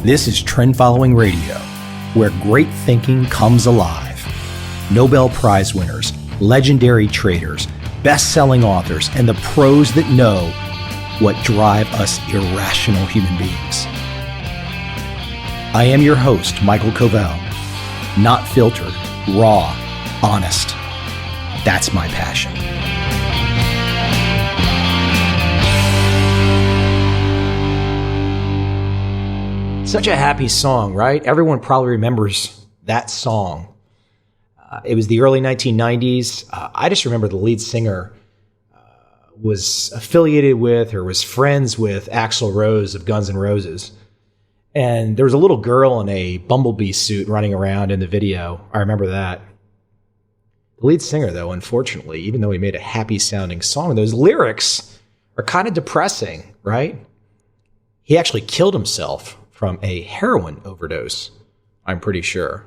This is Trend Following Radio, where great thinking comes alive. Nobel Prize winners, legendary traders, best-selling authors, and the pros that know what drive us irrational human beings. I am your host, Michael Covel. Not filtered, raw, honest. That's my passion. Such a happy song, right? Everyone probably remembers that song. It was the early 1990s. I just remember the lead singer was affiliated with or was friends with Axl Rose of Guns N' Roses. And there was a little girl in a bumblebee suit running around in the video. I remember that. The lead singer, though, unfortunately, even though he made a happy-sounding song, those lyrics are kind of depressing, right? He actually killed himself from a heroin overdose, I'm pretty sure.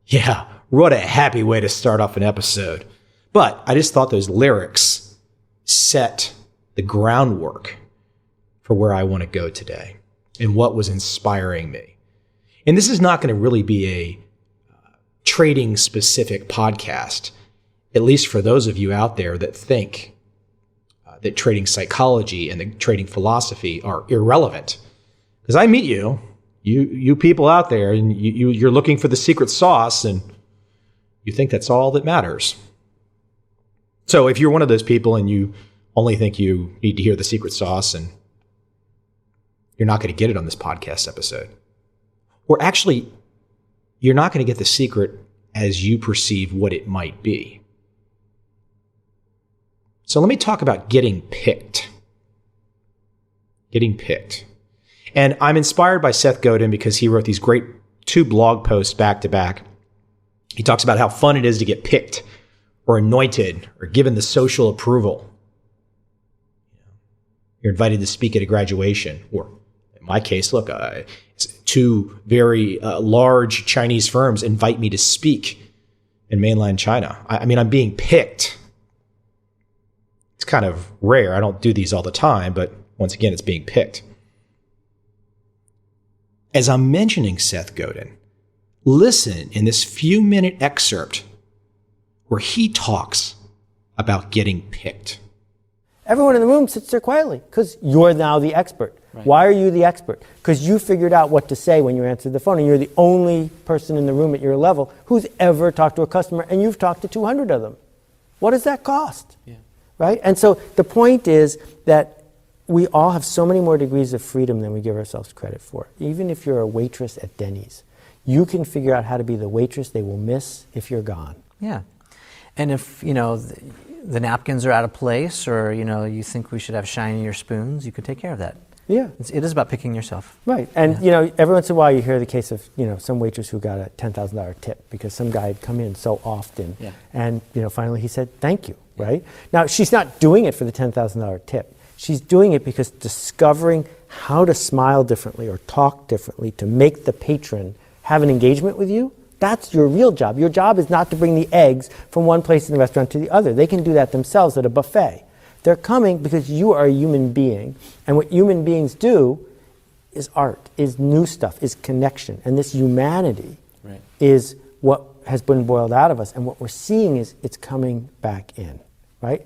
Yeah, what a happy way to start off an episode. But I just thought those lyrics set the groundwork for where I want to go today and what was inspiring me. And this is not going to really be a trading specific podcast, at least for those of you out there that think that trading psychology and the trading philosophy are irrelevant. Because I meet you people out there, and you're looking for the secret sauce, and you think that's all that matters. So if you're one of those people and you only think you need to hear the secret sauce, and you're not going to get it on this podcast episode, or actually, you're not going to get the secret as you perceive what it might be. So let me talk about getting picked. Getting picked. And I'm inspired by Seth Godin because he wrote these great 2 blog posts back to back. He talks about how fun it is to get picked or anointed or given the social approval. You're invited to speak at a graduation, or in my case, look, 2 very large Chinese firms invite me to speak in mainland China. I mean, I'm being picked. It's kind of rare. I don't do these all the time, but once again, it's being picked. As I'm mentioning Seth Godin, listen in this few-minute excerpt where he talks about getting picked. Everyone in the room sits there quietly because you're now the expert. Right. Why are you the expert? Because you figured out what to say when you answered the phone, and you're the only person in the room at your level who's ever talked to a customer, and you've talked to 200 of them. What does that cost? Yeah. Right? And so the point is that we all have so many more degrees of freedom than we give ourselves credit for. Even if you're a waitress at Denny's, you can figure out how to be the waitress they will miss if you're gone. Yeah. And if, the napkins are out of place, or, you think we should have shinier spoons, you could take care of that. Yeah. It is about picking yourself. Right. And, every once in a while you hear the case of, some waitress who got a $10,000 tip because some guy had come in so often. Yeah. And, finally he said, thank you, right? Now, she's not doing it for the $10,000 tip. She's doing it because discovering how to smile differently or talk differently to make the patron have an engagement with you, that's your real job. Your job is not to bring the eggs from one place in the restaurant to the other. They can do that themselves at a buffet. They're coming because you are a human being, and what human beings do is art, is new stuff, is connection. And this humanity is what has been boiled out of us, and what we're seeing is it's coming back in. Right?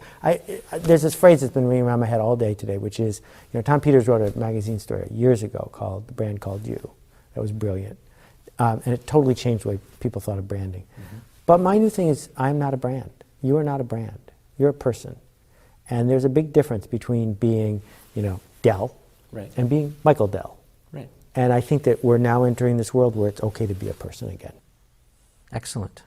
There's this phrase that's been ringing around my head all day today, which is, Tom Peters wrote a magazine story years ago called The Brand Called You. That was brilliant. And it totally changed the way people thought of branding. Mm-hmm. But my new thing is, I'm not a brand. You are not a brand. You're a person. And there's a big difference between being, Dell and being Michael Dell. Right. And I think that we're now entering this world where it's okay to be a person again. Excellent.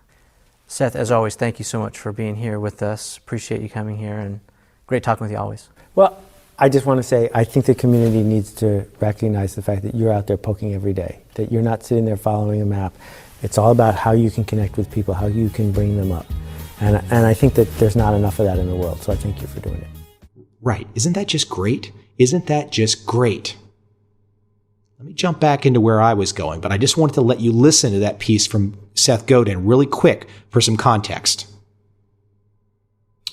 Seth, as always, thank you so much for being here with us. Appreciate you coming here, and great talking with you always. Well, I just want to say I think the community needs to recognize the fact that you're out there poking every day, that you're not sitting there following a map. It's all about how you can connect with people, how you can bring them up. And I think that there's not enough of that in the world, so I thank you for doing it. Right. Isn't that just great? Isn't that just great? Let me jump back into where I was going, but I just wanted to let you listen to that piece from Seth Godin really quick for some context.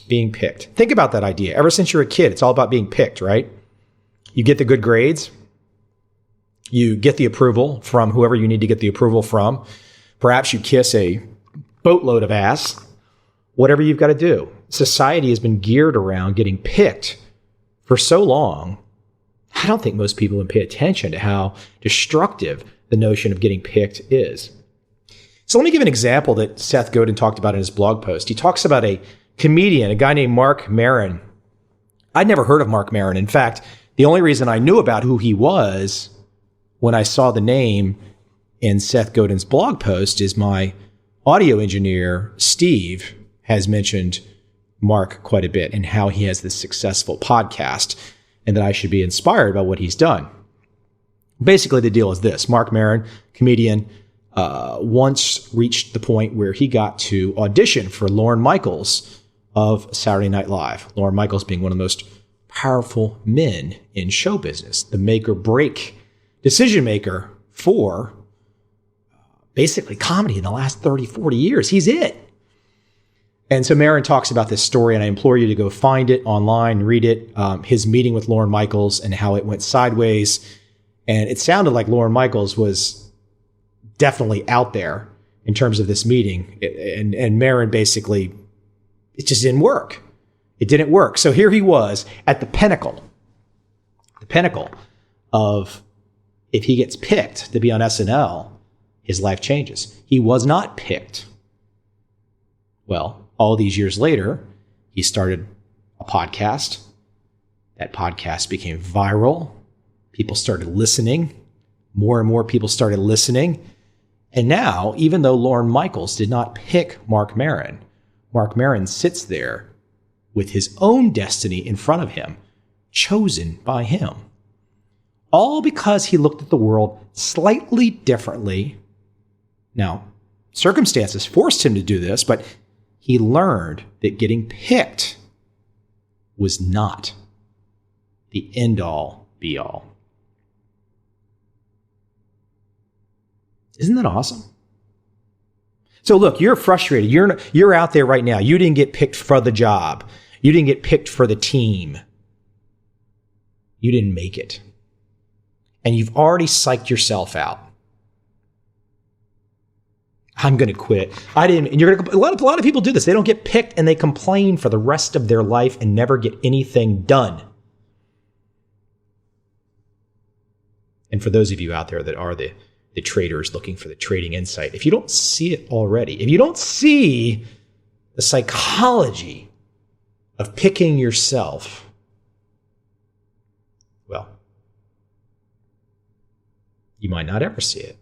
Being picked. Think about that idea. Ever since you're a kid, it's all about being picked, right? You get the good grades, You get the approval from whoever you need to get the approval from. Perhaps you kiss a boatload of ass. Whatever you've got to do. Society has been geared around getting picked for so long. I don't think most people would pay attention to how destructive the notion of getting picked is. So let me give an example that Seth Godin talked about in his blog post. He talks about a comedian, a guy named Mark Maron. I'd never heard of Mark Maron. In fact, the only reason I knew about who he was when I saw the name in Seth Godin's blog post is my audio engineer, Steve, has mentioned Mark quite a bit and how he has this successful podcast and that I should be inspired by what he's done. Basically, the deal is this. Mark Maron, comedian, once reached the point where he got to audition for Lorne Michaels of Saturday Night Live. Lorne Michaels being one of the most powerful men in show business, the make or break decision maker for basically comedy in the last 30, 40 years. He's it. And so Maron talks about this story, and I implore you to go find it online, read it, his meeting with Lorne Michaels and how it went sideways. And it sounded like Lorne Michaels was definitely out there in terms of this meeting. And Maron basically, it just didn't work. It didn't work. So here he was at the pinnacle of if he gets picked to be on SNL, his life changes. He was not picked. Well, all these years later, he started a podcast. That podcast became viral. People started listening. More and more people started listening. And now, even though Lorne Michaels did not pick Mark Maron sits there with his own destiny in front of him, chosen by him. All because he looked at the world slightly differently. Now, circumstances forced him to do this, but he learned that getting picked was not the end-all, be-all. Isn't that awesome? So look, you're frustrated. You're out there right now. You didn't get picked for the job. You didn't get picked for the team. You didn't make it. And you've already psyched yourself out. I'm going to quit. I didn't. And you're going to. A lot of people do this. They don't get picked and they complain for the rest of their life and never get anything done. And for those of you out there that are the traders looking for the trading insight, if you don't see it already, if you don't see the psychology of picking yourself, well, you might not ever see it.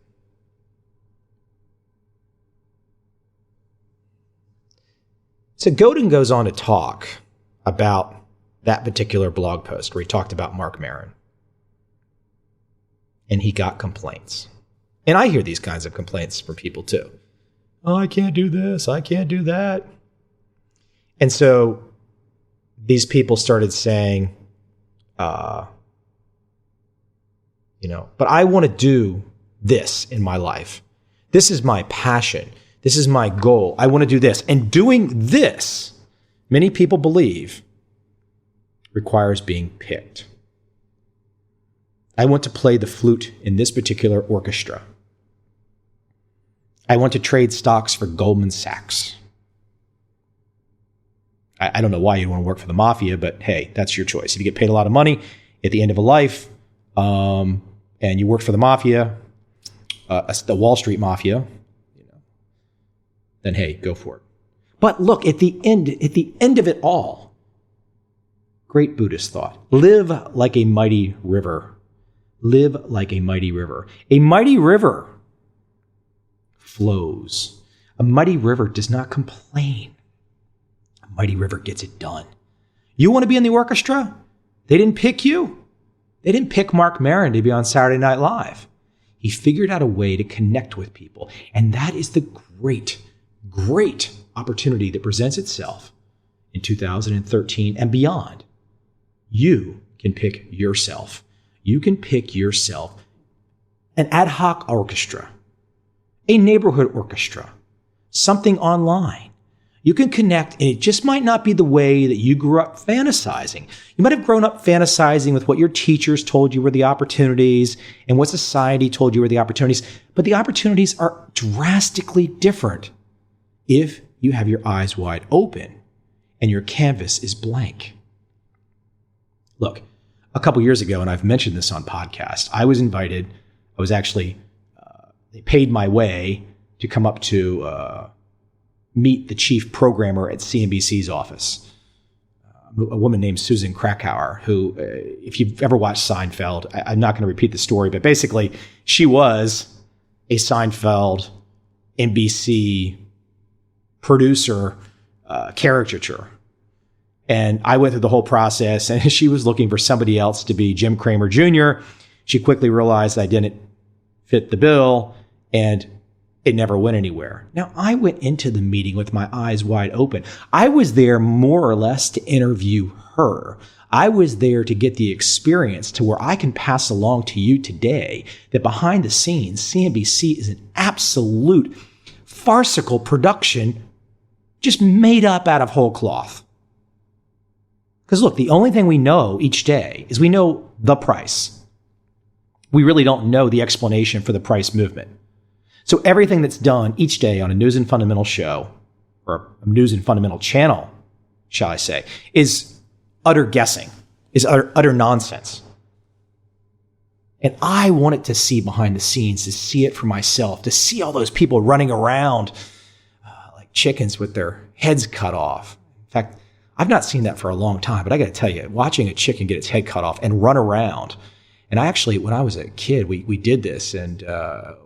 So Godin goes on to talk about that particular blog post where he talked about Mark Maron. And he got complaints. And I hear these kinds of complaints from people too. Oh, I can't do this. I can't do that. And so these people started saying, but I want to do this in my life. This is my passion. This is my goal. I want to do this. And doing this, many people believe, requires being picked. I want to play the flute in this particular orchestra. I want to trade stocks for Goldman Sachs. I don't know why you want to work for the mafia, but hey, that's your choice. If you get paid a lot of money at the end of a life, and you work for the mafia, the Wall Street mafia, then hey, go for it. But look, at the end of it all, great Buddhist thought: live like a mighty river. Live like a mighty river. A mighty river flows. A mighty river does not complain. A mighty river gets it done. You want to be in the orchestra? They didn't pick you. They didn't pick Mark Maron to be on Saturday Night Live. He figured out a way to connect with people. And that is the great, great opportunity that presents itself in 2013 and beyond. You can pick yourself. You can pick yourself an ad hoc orchestra, a neighborhood orchestra, something online, You can connect, and it just might not be the way that you grew up fantasizing. You might have grown up fantasizing with what your teachers told you were the opportunities and what society told you were the opportunities, but the opportunities are drastically different if you have your eyes wide open and your canvas is blank. Look, a couple years ago, and I've mentioned this on podcast, I was invited. I was actually, they paid my way to come up to meet the chief programmer at CNBC's office, a woman named Susan Krakauer, who, if you've ever watched Seinfeld, I'm not going to repeat the story, but basically she was a Seinfeld NBC producer caricature. And I went through the whole process, and she was looking for somebody else to be Jim Cramer Jr. She quickly realized I didn't fit the bill, and it never went anywhere. Now, I went into the meeting with my eyes wide open. I was there more or less to interview her. I was there to get the experience to where I can pass along to you today that behind the scenes, CNBC is an absolute farcical production just made up out of whole cloth. Because look, the only thing we know each day is we know the price. We really don't know the explanation for the price movement. So everything that's done each day on a news and fundamental show, or a news and fundamental channel, shall I say, is utter guessing, is utter nonsense. And I wanted to see behind the scenes, to see it for myself, to see all those people running around like chickens with their heads cut off. In fact, I've not seen that for a long time, but I got to tell you, watching a chicken get its head cut off and run around. And I actually, when I was a kid, we did this, and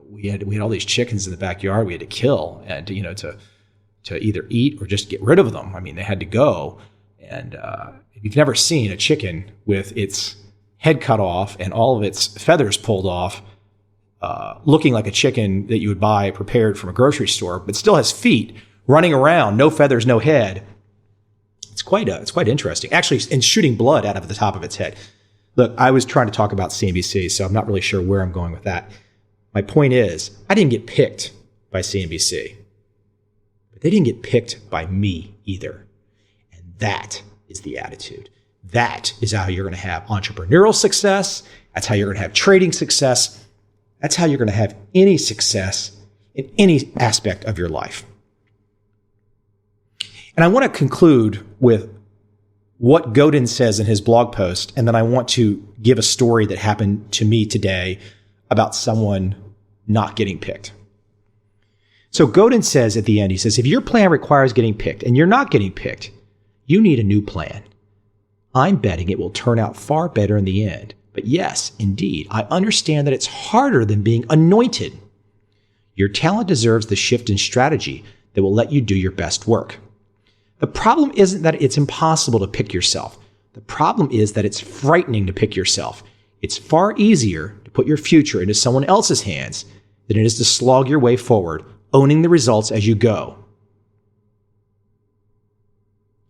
we had all these chickens in the backyard we had to kill, and to either eat or just get rid of them. I mean, they had to go. And if you've never seen a chicken with its head cut off and all of its feathers pulled off, looking like a chicken that you would buy prepared from a grocery store, but still has feet, running around, no feathers, no head. It's quite interesting. Actually, and shooting blood out of the top of its head. Look, I was trying to talk about CNBC, so I'm not really sure where I'm going with that. My point is, I didn't get picked by CNBC, but they didn't get picked by me either. And that is the attitude. That is how you're going to have entrepreneurial success. That's how you're going to have trading success. That's how you're going to have any success in any aspect of your life. And I want to conclude with what Godin says in his blog post, and then I want to give a story that happened to me today about someone not getting picked. So Godin says at the end, he says, if your plan requires getting picked and you're not getting picked, you need a new plan. I'm betting it will turn out far better in the end. But yes, indeed, I understand that it's harder than being anointed. Your talent deserves the shift in strategy that will let you do your best work. The problem isn't that it's impossible to pick yourself. The problem is that it's frightening to pick yourself. It's far easier to put your future into someone else's hands than it is to slog your way forward, owning the results as you go.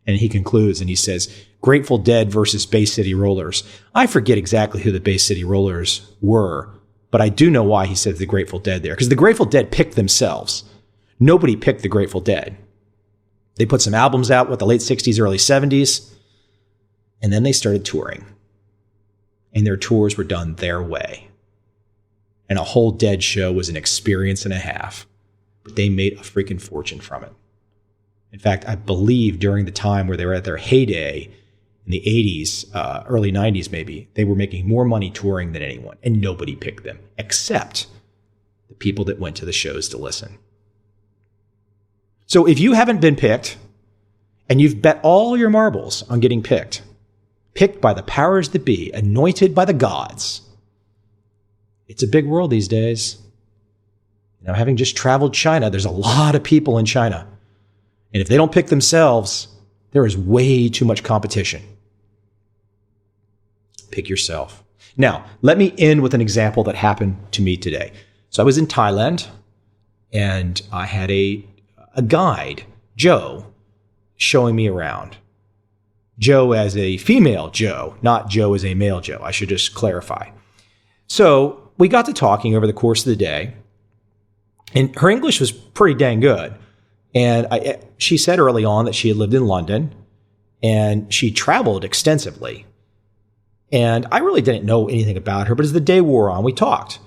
And he concludes and he says, Grateful Dead versus Bay City Rollers. I forget exactly who the Bay City Rollers were, but I do know why he said the Grateful Dead there. Because the Grateful Dead picked themselves. Nobody picked the Grateful Dead. They put some albums out with the late 60s, early 70s, and then they started touring. And their tours were done their way. And a whole Dead show was an experience and a half. But they made a freaking fortune from it. In fact, I believe during the time where they were at their heyday, in the 80s, early 90s maybe, they were making more money touring than anyone. And nobody picked them, except the people that went to the shows to listen. So if you haven't been picked, and you've bet all your marbles on getting picked by the powers that be, anointed by the gods, it's a big world these days. Having just traveled China, there's a lot of people in China. And if they don't pick themselves, there is way too much competition. Pick yourself. Now, let me end with an example that happened to me today. So I was in Thailand, and I had a guide, Joe, showing me around. Joe as a female Joe, not Joe as a male Joe. I should just clarify. So we got to talking over the course of the day, and her English was pretty dang good. And she said early on that she had lived in London and she traveled extensively. And I really didn't know anything about her, but as the day wore on, we talked.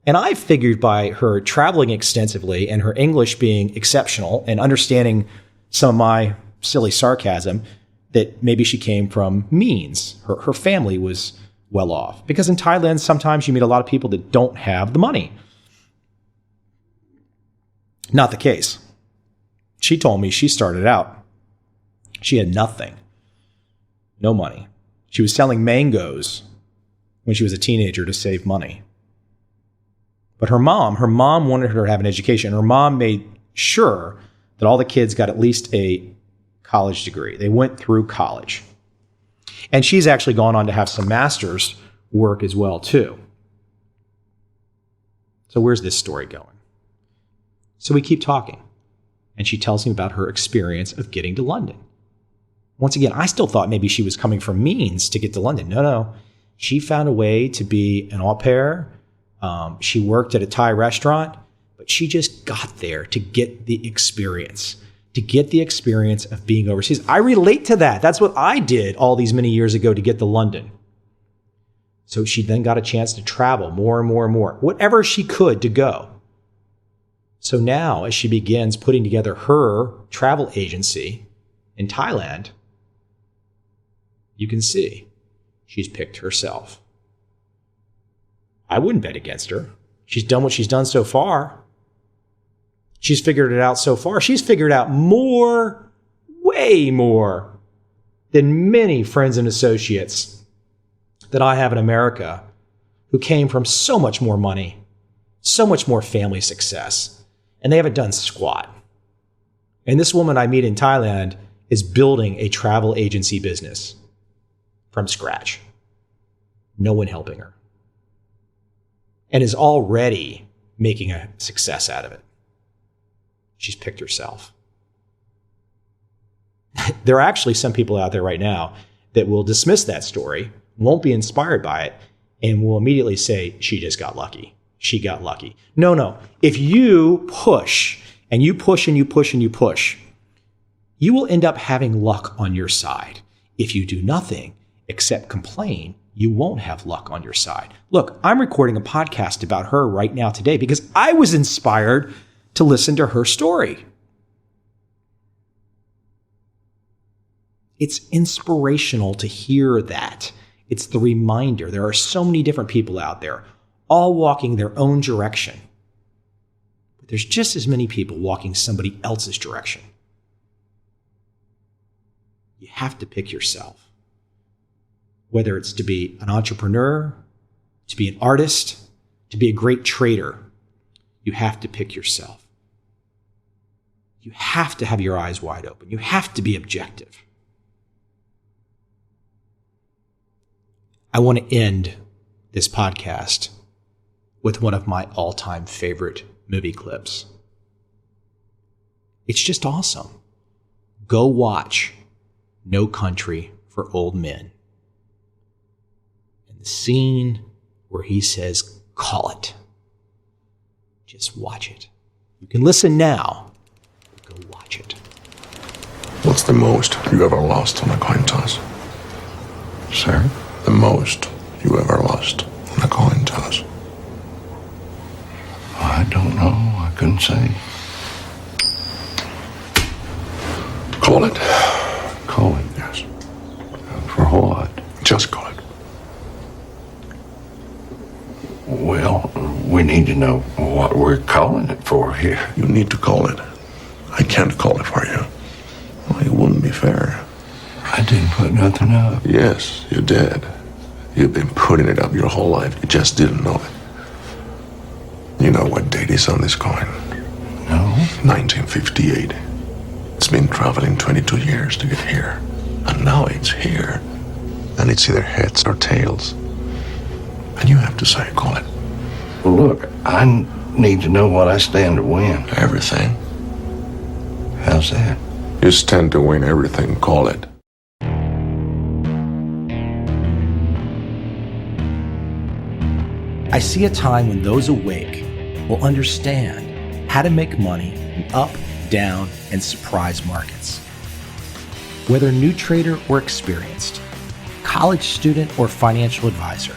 And I figured by her traveling extensively and her English being exceptional and understanding some of my silly sarcasm that maybe she came from means. Her family was well off. Because in Thailand, sometimes you meet a lot of people that don't have the money. Not the case. She told me she started out. She had nothing. No money. She was selling mangoes when she was a teenager to save money. But her mom wanted her to have an education. Her mom made sure that all the kids got at least a college degree. They went through college. And she's actually gone on to have some master's work as well, too. So where's this story going? So we keep talking. And she tells me about her experience of getting to London. Once again, I still thought maybe she was coming from means to get to London. No. She found a way to be an au pair. She worked at a Thai restaurant, but she just got there to get the experience, of being overseas. I relate to that. That's what I did all these many years ago to get to London. So she then got a chance to travel more and more and more, whatever she could to go. So now, as she begins putting together her travel agency in Thailand, you can see she's picked herself. I wouldn't bet against her. She's done what she's done so far. She's figured it out so far. She's figured out more, way more, than many friends and associates that I have in America who came from so much more money, so much more family success, and they haven't done squat. And this woman I meet in Thailand is building a travel agency business from scratch. No one helping her. And is already making a success out of it. She's picked herself. There are actually some people out there right now that will dismiss that story, won't be inspired by it, and will immediately say, she just got lucky. She got lucky. No. If you push, and you push, and you push, and you push, you will end up having luck on your side. If you do nothing except complain, you won't have luck on your side. Look, I'm recording a podcast about her right now today because I was inspired to listen to her story. It's inspirational to hear that. It's the reminder. There are so many different people out there, all walking their own direction. But there's just as many people walking somebody else's direction. You have to pick yourself. Whether it's to be an entrepreneur, to be an artist, to be a great trader, you have to pick yourself. You have to have your eyes wide open. You have to be objective. I want to end this podcast with one of my all-time favorite movie clips. It's just awesome. Go watch No Country for Old Men. And the scene where he says, call it. Just watch it. You can listen now. Go watch it. What's the most you ever lost on a coin toss? Sir? The most you ever lost on a coin toss? I don't know. I couldn't say. Call it. Call it? Yes. For what? Just call it. Well, we need to know what we're calling it for here. You need to call it. I can't call it for you. Well, it wouldn't be fair. I didn't put nothing up. Yes, you did. You've been putting it up your whole life. You just didn't know it. You know what date is on this coin? No. 1958. It's been traveling 22 years to get here. And now it's here. And it's either heads or tails. And you have to say, call it. Well, look, I need to know what I stand to win. Everything. How's that? You stand to win everything, call it. I see a time when those awake will understand how to make money in up down, and surprise markets. Whether new trader or experienced, college student or financial advisor,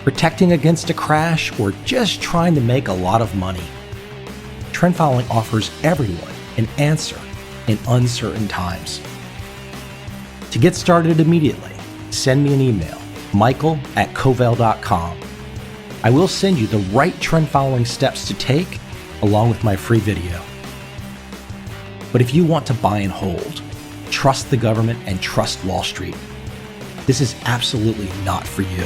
protecting against a crash or just trying to make a lot of money, trend following offers everyone an answer in uncertain times. To get started immediately, send me an email, michael@covel.com. I will send you the right trend following steps to take along with my free video. But if you want to buy and hold, trust the government and trust Wall Street, this is absolutely not for you.